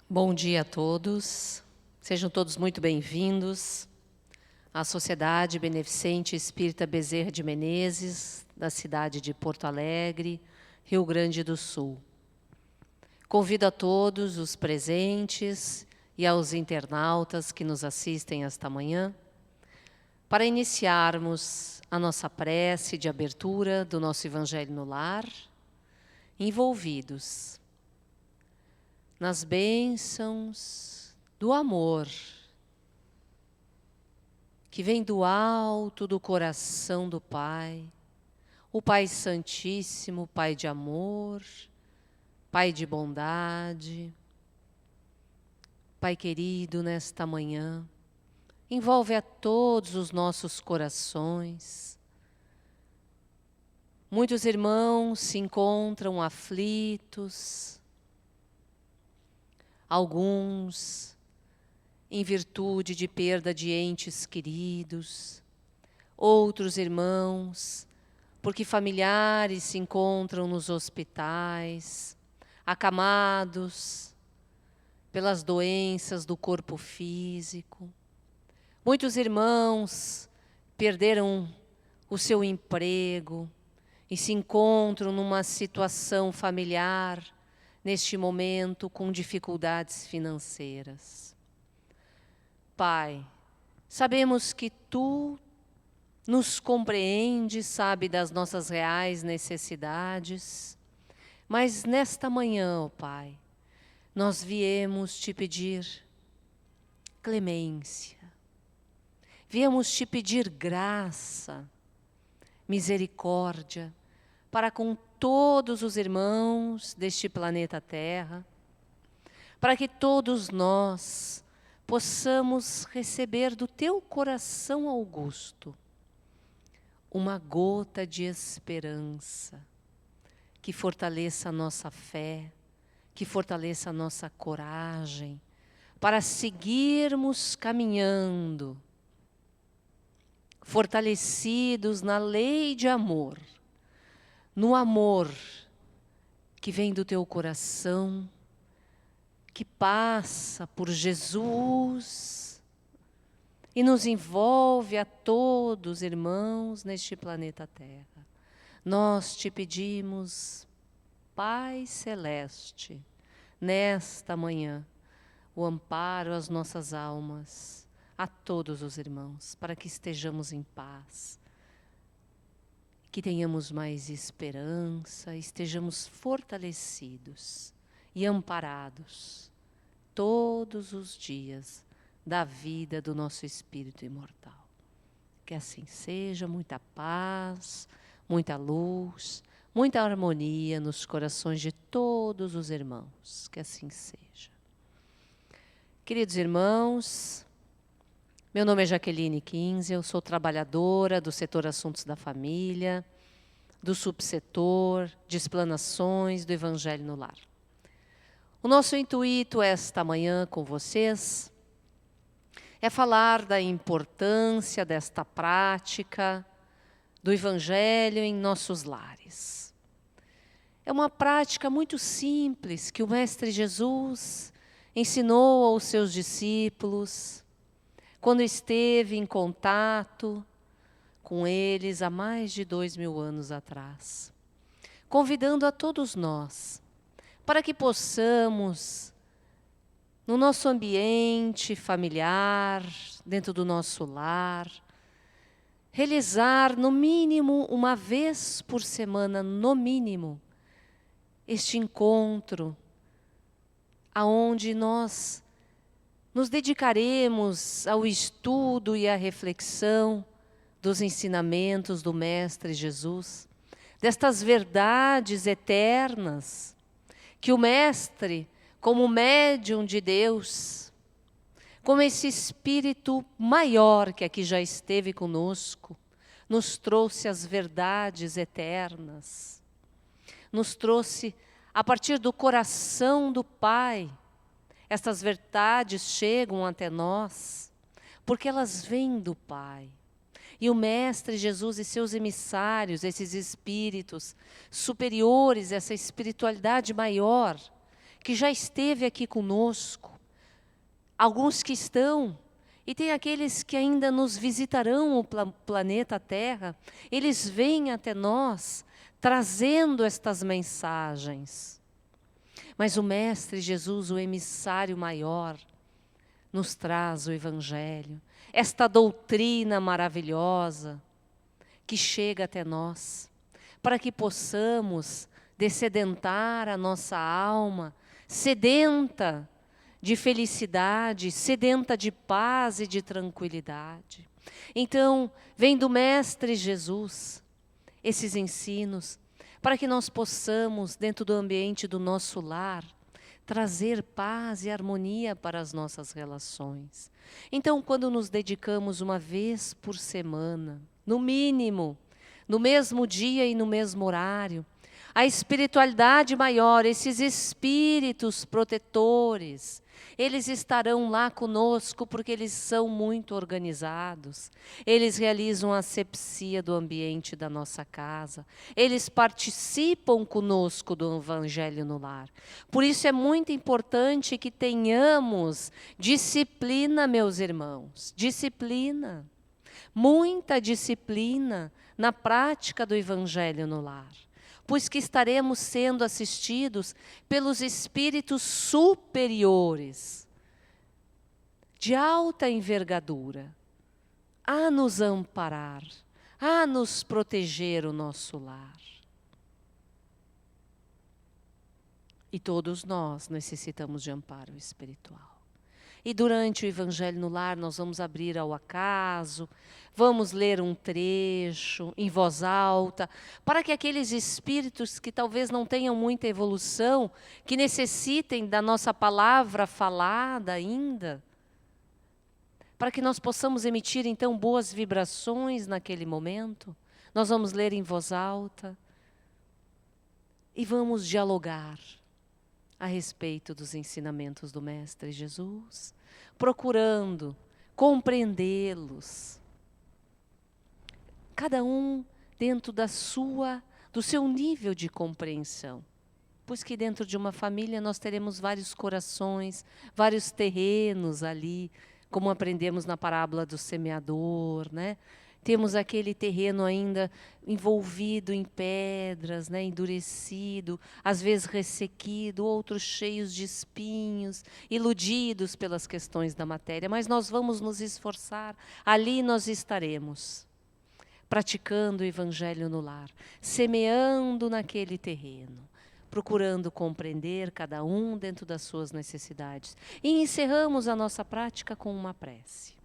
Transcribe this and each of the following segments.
Bom dia a todos, sejam todos muito bem-vindos à Sociedade Beneficente Espírita Bezerra de Menezes, da cidade de Porto Alegre, Rio Grande do Sul. Convido a todos os presentes e aos internautas que nos assistem esta manhã para iniciarmos a nossa prece de abertura do nosso Evangelho no Lar, envolvidos nas bênçãos do amor que vem do alto do coração do Pai, o Pai Santíssimo, Pai de amor, Pai de bondade. Pai querido, nesta manhã, envolve a todos os nossos corações. Muitos irmãos se encontram aflitos, alguns em virtude de perda de entes queridos, outros irmãos porque familiares se encontram nos hospitais, acamados pelas doenças do corpo físico. Muitos irmãos perderam o seu emprego e se encontram numa situação familiar neste momento, com dificuldades financeiras. Pai, sabemos que Tu nos compreendes, sabe das nossas reais necessidades, mas nesta manhã, ó Pai, nós viemos Te pedir clemência, viemos Te pedir graça, misericórdia, para com todos os irmãos deste planeta Terra, para que todos nós possamos receber do Teu coração augusto uma gota de esperança, que fortaleça a nossa fé, que fortaleça a nossa coragem, para seguirmos caminhando, fortalecidos na lei de amor, no amor que vem do Teu coração, que passa por Jesus e nos envolve a todos, irmãos, neste planeta Terra. Nós Te pedimos, Pai Celeste, nesta manhã, o amparo às nossas almas, a todos os irmãos, para que estejamos em paz, que tenhamos mais esperança, estejamos fortalecidos e amparados todos os dias da vida do nosso espírito imortal. Que assim seja, muita paz, muita luz, muita harmonia nos corações de todos os irmãos. Que assim seja. Queridos irmãos, meu nome é Jaqueline Kinzel, eu sou trabalhadora do setor Assuntos da Família, do subsetor de explanações do Evangelho no Lar. O nosso intuito esta manhã com vocês é falar da importância desta prática do Evangelho em nossos lares. É uma prática muito simples que o Mestre Jesus ensinou aos seus discípulos quando esteve em contato com eles há mais de 2000 anos atrás, convidando a todos nós para que possamos, no nosso ambiente familiar, dentro do nosso lar, realizar no mínimo uma vez por semana, no mínimo, este encontro, aonde nós nos dedicaremos ao estudo e à reflexão dos ensinamentos do Mestre Jesus, destas verdades eternas que o Mestre, como médium de Deus, como esse Espírito maior que aqui já esteve conosco, nos trouxe as verdades eternas, nos trouxe a partir do coração do Pai. Estas verdades chegam até nós, porque elas vêm do Pai. E o Mestre Jesus e seus emissários, esses espíritos superiores, essa espiritualidade maior, que já esteve aqui conosco, alguns que estão, e tem aqueles que ainda nos visitarão o planeta Terra. Eles vêm até nós trazendo estas mensagens. Mas o Mestre Jesus, o emissário maior, nos traz o Evangelho, esta doutrina maravilhosa que chega até nós, para que possamos dessedentar a nossa alma, sedenta de felicidade, sedenta de paz e de tranquilidade. Então, vem do Mestre Jesus esses ensinos, para que nós possamos, dentro do ambiente do nosso lar, trazer paz e harmonia para as nossas relações. Então, quando nos dedicamos uma vez por semana, no mínimo, no mesmo dia e no mesmo horário, a espiritualidade maior, esses espíritos protetores, eles estarão lá conosco porque eles são muito organizados. Eles realizam a asepsia do ambiente da nossa casa. Eles participam conosco do Evangelho no lar. Por isso é muito importante que tenhamos disciplina, meus irmãos. Disciplina. Muita disciplina na prática do Evangelho no lar. Pois que estaremos sendo assistidos pelos espíritos superiores, de alta envergadura, a nos amparar, a nos proteger o nosso lar. E todos nós necessitamos de amparo espiritual. E durante o Evangelho no Lar, nós vamos abrir ao acaso, vamos ler um trecho em voz alta, para que aqueles espíritos que talvez não tenham muita evolução, que necessitem da nossa palavra falada ainda, para que nós possamos emitir então boas vibrações naquele momento, nós vamos ler em voz alta e vamos dialogar a respeito dos ensinamentos do Mestre Jesus, procurando compreendê-los, cada um dentro do seu nível de compreensão. Pois que dentro de uma família nós teremos vários corações, vários terrenos ali, como aprendemos na parábola do semeador, né? Temos aquele terreno ainda envolvido em pedras, né, endurecido, às vezes ressequido, outros cheios de espinhos, iludidos pelas questões da matéria. Mas nós vamos nos esforçar, ali nós estaremos, praticando o Evangelho no lar, semeando naquele terreno, procurando compreender cada um dentro das suas necessidades. E encerramos a nossa prática com uma prece.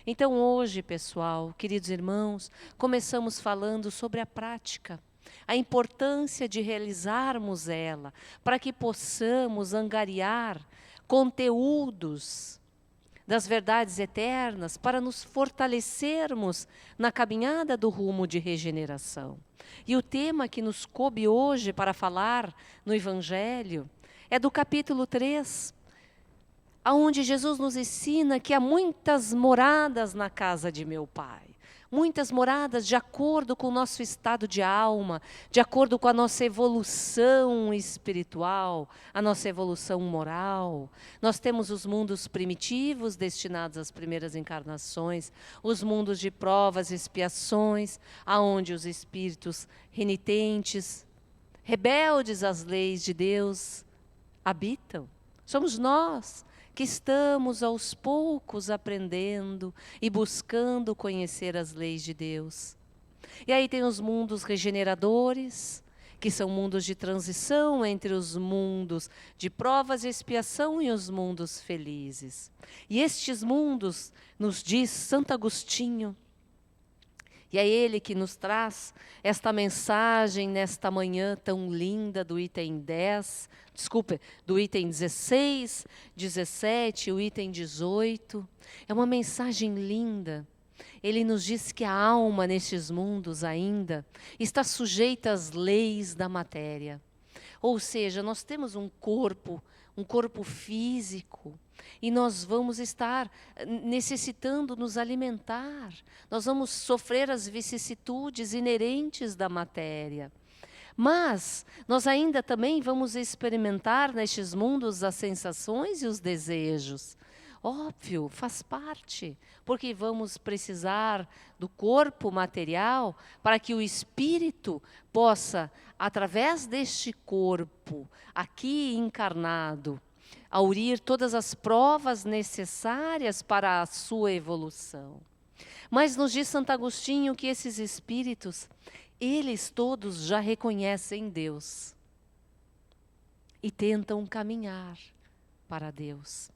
Então hoje, pessoal, queridos irmãos, começamos falando sobre a prática, a importância de realizarmos ela, para que possamos angariar conteúdos das verdades eternas, para nos fortalecermos na caminhada do rumo de regeneração. E o tema que nos coube hoje para falar no Evangelho é do capítulo 3, onde Jesus nos ensina que há muitas moradas na casa de meu Pai. Muitas moradas de acordo com o nosso estado de alma, de acordo com a nossa evolução espiritual, a nossa evolução moral. Nós temos os mundos primitivos, destinados às primeiras encarnações, os mundos de provas e expiações, aonde os espíritos renitentes, rebeldes às leis de Deus, habitam. Somos nós que estamos aos poucos aprendendo e buscando conhecer as leis de Deus. E aí tem os mundos regeneradores, que são mundos de transição entre os mundos de provas e expiação e os mundos felizes. E estes mundos, nos diz Santo Agostinho, e é ele que nos traz esta mensagem nesta manhã tão linda do item 10, do item 16, 17, o item 18. É uma mensagem linda. Ele nos diz que a alma nestes mundos ainda está sujeita às leis da matéria. Ou seja, nós temos um corpo físico, e nós vamos estar necessitando nos alimentar. Nós vamos sofrer as vicissitudes inerentes da matéria. Mas nós ainda também vamos experimentar nestes mundos as sensações e os desejos. Óbvio, faz parte, porque vamos precisar do corpo material para que o espírito possa, através deste corpo aqui encarnado, aurir todas as provas necessárias para a sua evolução. Mas nos diz Santo Agostinho que esses espíritos, eles todos já reconhecem Deus e tentam caminhar para Deus,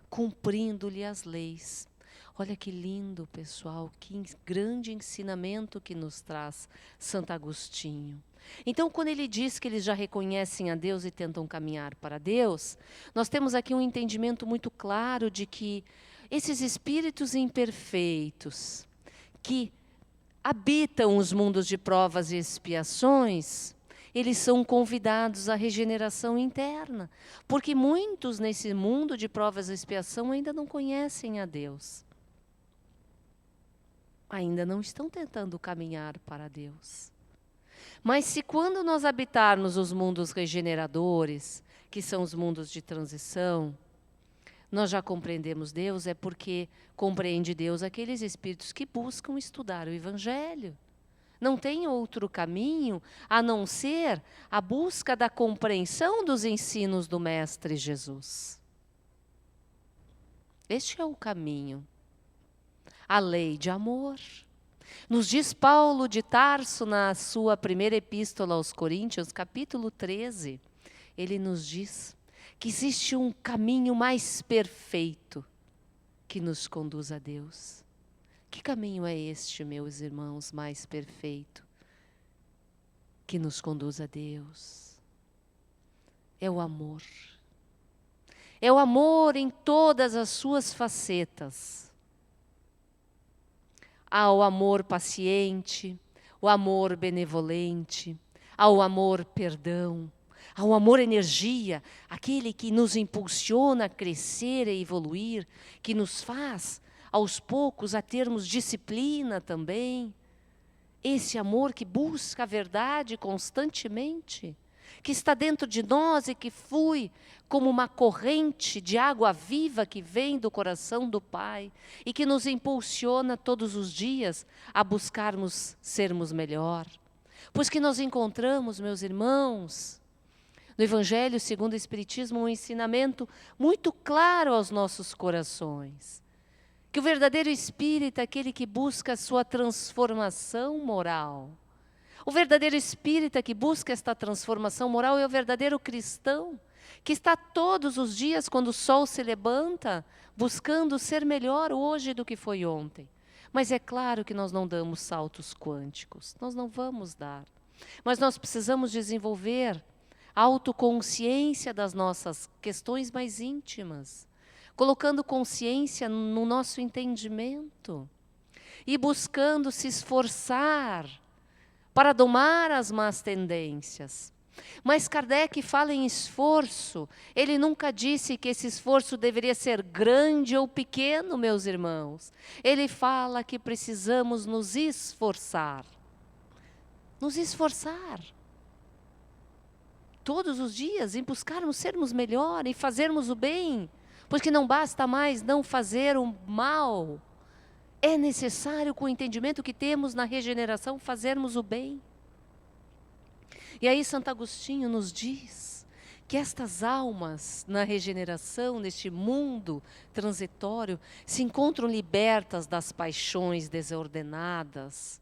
cumprindo-lhe as leis. Olha que lindo, pessoal, que grande ensinamento que nos traz Santo Agostinho. Então, quando ele diz que eles já reconhecem a Deus e tentam caminhar para Deus, nós temos aqui um entendimento muito claro de que esses espíritos imperfeitos, que habitam os mundos de provas e expiações, eles são convidados à regeneração interna, porque muitos nesse mundo de provas e expiação ainda não conhecem a Deus. Ainda não estão tentando caminhar para Deus. Mas se quando nós habitarmos os mundos regeneradores, que são os mundos de transição, nós já compreendemos Deus, é porque compreende Deus aqueles espíritos que buscam estudar o Evangelho. Não tem outro caminho a não ser a busca da compreensão dos ensinos do Mestre Jesus. Este é o caminho. A lei de amor. Nos diz Paulo de Tarso, na sua primeira epístola aos Coríntios, capítulo 13, ele nos diz que existe um caminho mais perfeito que nos conduz a Deus. Que caminho é este, meus irmãos, mais perfeito que nos conduz a Deus? É o amor. É o amor em todas as suas facetas. Há o amor paciente, o amor benevolente, há o amor perdão, há o amor energia, aquele que nos impulsiona a crescer e evoluir, que nos faz, aos poucos, a termos disciplina também. Esse amor que busca a verdade constantemente, que está dentro de nós e que flui como uma corrente de água viva que vem do coração do Pai e que nos impulsiona todos os dias a buscarmos sermos melhor. Pois que nós encontramos, meus irmãos, no Evangelho segundo o Espiritismo, um ensinamento muito claro aos nossos corações. Que o verdadeiro espírita é aquele que busca a sua transformação moral. O verdadeiro espírita que busca esta transformação moral é o verdadeiro cristão, que está todos os dias, quando o sol se levanta, buscando ser melhor hoje do que foi ontem. Mas é claro que nós não damos saltos quânticos, nós não vamos dar. Mas nós precisamos desenvolver a autoconsciência das nossas questões mais íntimas, colocando consciência no nosso entendimento e buscando se esforçar para domar as más tendências. Mas Kardec fala em esforço. Ele nunca disse que esse esforço deveria ser grande ou pequeno, meus irmãos. Ele fala que precisamos nos esforçar. Nos esforçar. Todos os dias em buscarmos sermos melhor e fazermos o bem. Porque não basta mais não fazer o mal. É necessário, com o entendimento que temos na regeneração, fazermos o bem. E aí Santo Agostinho nos diz que estas almas na regeneração, neste mundo transitório, se encontram libertas das paixões desordenadas,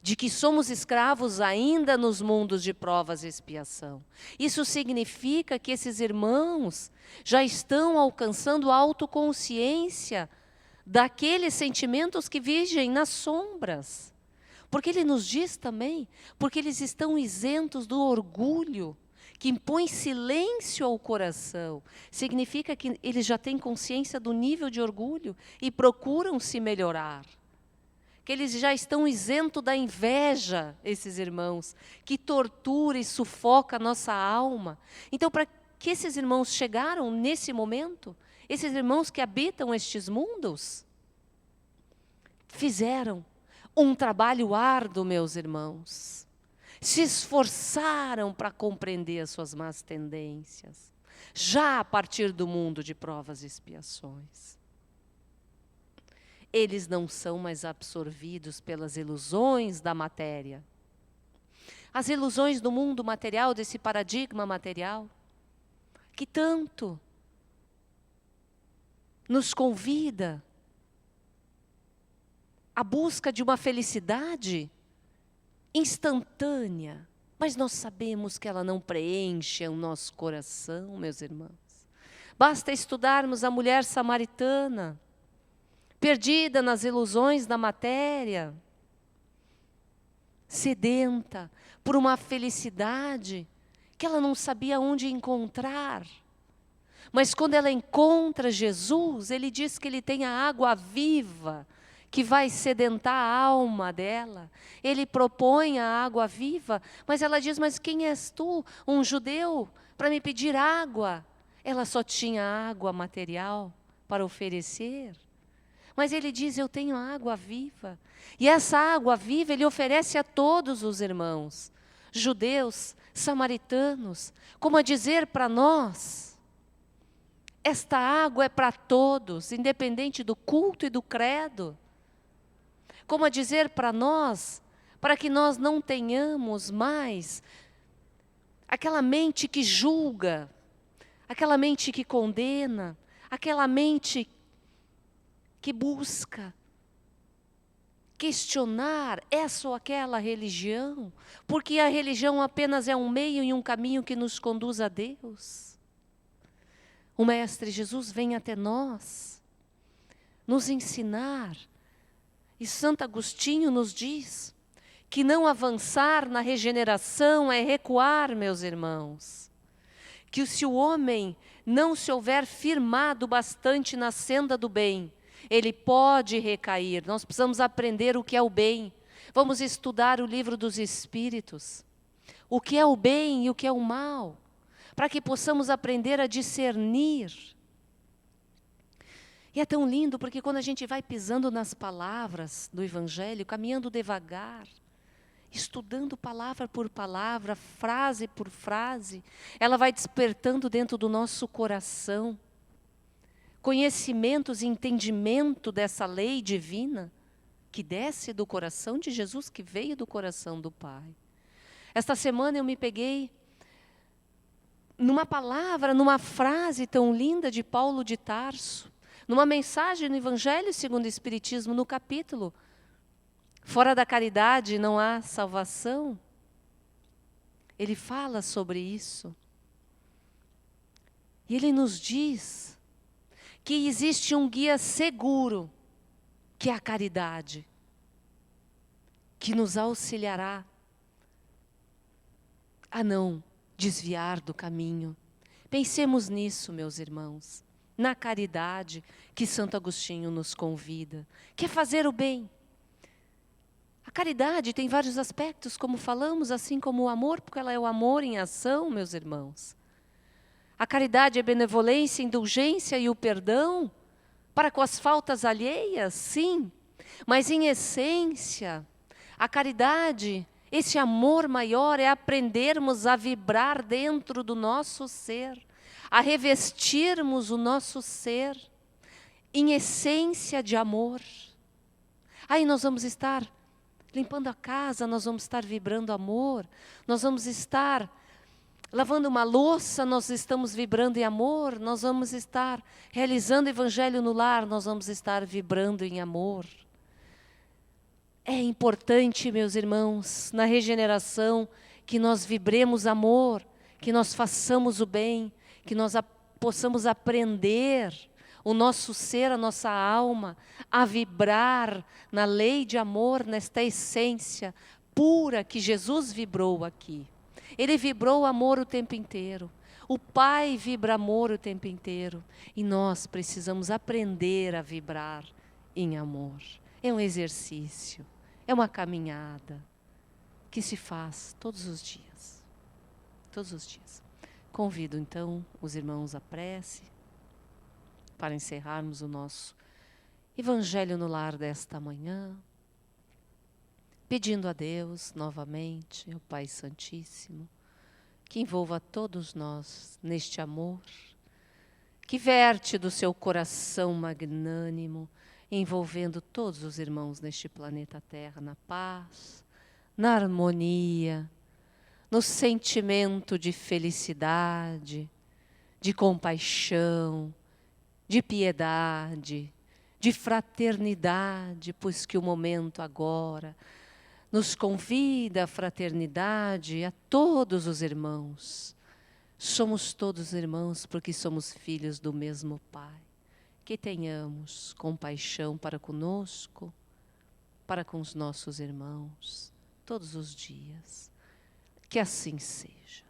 de que somos escravos ainda nos mundos de provas e expiação. Isso significa que esses irmãos já estão alcançando a autoconsciência daqueles sentimentos que vigem nas sombras. Porque ele nos diz também, porque eles estão isentos do orgulho, que impõe silêncio ao coração. Significa que eles já têm consciência do nível de orgulho e procuram se melhorar. Que eles já estão isentos da inveja, esses irmãos, que tortura e sufoca a nossa alma. Então, para que esses irmãos chegaram nesse momento, esses irmãos que habitam estes mundos, fizeram um trabalho árduo, meus irmãos. se esforçaram para compreender as suas más tendências, já a partir do mundo de provas e expiações. Eles não são mais absorvidos pelas ilusões da matéria. As ilusões do mundo material, desse paradigma material, que tanto nos convida à busca de uma felicidade instantânea, mas nós sabemos que ela não preenche o nosso coração, meus irmãos. Basta estudarmos a mulher samaritana, perdida nas ilusões da matéria, sedenta por uma felicidade que ela não sabia onde encontrar. Mas quando ela encontra Jesus, ele diz que ele tem a água viva, que vai sedentar a alma dela. Ele propõe a água viva, mas ela diz, mas quem és tu, um judeu, para me pedir água? Ela só tinha água material para oferecer. Mas ele diz, eu tenho água viva. E essa água viva ele oferece a todos os irmãos, judeus, samaritanos, como a dizer para nós, esta água é para todos, independente do culto e do credo. Como a dizer para nós, para que nós não tenhamos mais aquela mente que julga, aquela mente que condena, aquela mente que busca questionar essa ou aquela religião, porque a religião apenas é um meio e um caminho que nos conduz a Deus. O Mestre Jesus vem até nós, nos ensinar, e Santo Agostinho nos diz que não avançar na regeneração é recuar, meus irmãos. Que se o homem não se houver firmado bastante na senda do bem, ele pode recair. Nós precisamos aprender o que é o bem. Vamos estudar o livro dos Espíritos. O que é o bem e o que é o mal, para que possamos aprender a discernir. E é tão lindo, porque quando a gente vai pisando nas palavras do Evangelho, caminhando devagar, estudando palavra por palavra, frase por frase, ela vai despertando dentro do nosso coração conhecimentos e entendimento dessa lei divina que desce do coração de Jesus, que veio do coração do Pai. Esta semana eu me peguei numa palavra, numa frase tão linda de Paulo de Tarso, numa mensagem no Evangelho segundo o Espiritismo, no capítulo Fora da caridade não há salvação. Ele fala sobre isso. E ele nos diz que existe um guia seguro, que é a caridade, que nos auxiliará a não desviar do caminho. Pensemos nisso, meus irmãos, na caridade que Santo Agostinho nos convida, que é fazer o bem. A caridade tem vários aspectos, como falamos, assim como o amor, porque ela é o amor em ação, meus irmãos. A caridade é benevolência, indulgência e o perdão para com as faltas alheias, sim. Mas em essência, a caridade, esse amor maior é aprendermos a vibrar dentro do nosso ser, a revestirmos o nosso ser em essência de amor. Aí nós vamos estar limpando a casa, nós vamos estar vibrando amor, nós vamos estar lavando uma louça, nós estamos vibrando em amor, nós vamos estar realizando o evangelho no lar, nós vamos estar vibrando em amor. É importante, meus irmãos, na regeneração, que nós vibremos amor, que nós façamos o bem, que nós possamos aprender o nosso ser, a nossa alma, a vibrar na lei de amor, nesta essência pura que Jesus vibrou aqui. Ele vibrou amor o tempo inteiro. O Pai vibra amor o tempo inteiro. E nós precisamos aprender a vibrar em amor. É um exercício, é uma caminhada que se faz todos os dias. Todos os dias. Convido então os irmãos à prece para encerrarmos o nosso Evangelho no Lar desta manhã. pedindo a Deus novamente, ao Pai Santíssimo, que envolva todos nós neste amor, que verte do seu coração magnânimo, envolvendo todos os irmãos neste planeta Terra na paz, na harmonia, no sentimento de felicidade, de compaixão, de piedade, de fraternidade, pois que o momento agora nos convida à fraternidade a todos os irmãos. Somos todos irmãos porque somos filhos do mesmo Pai. Que tenhamos compaixão para conosco, para com os nossos irmãos, todos os dias. Que assim seja.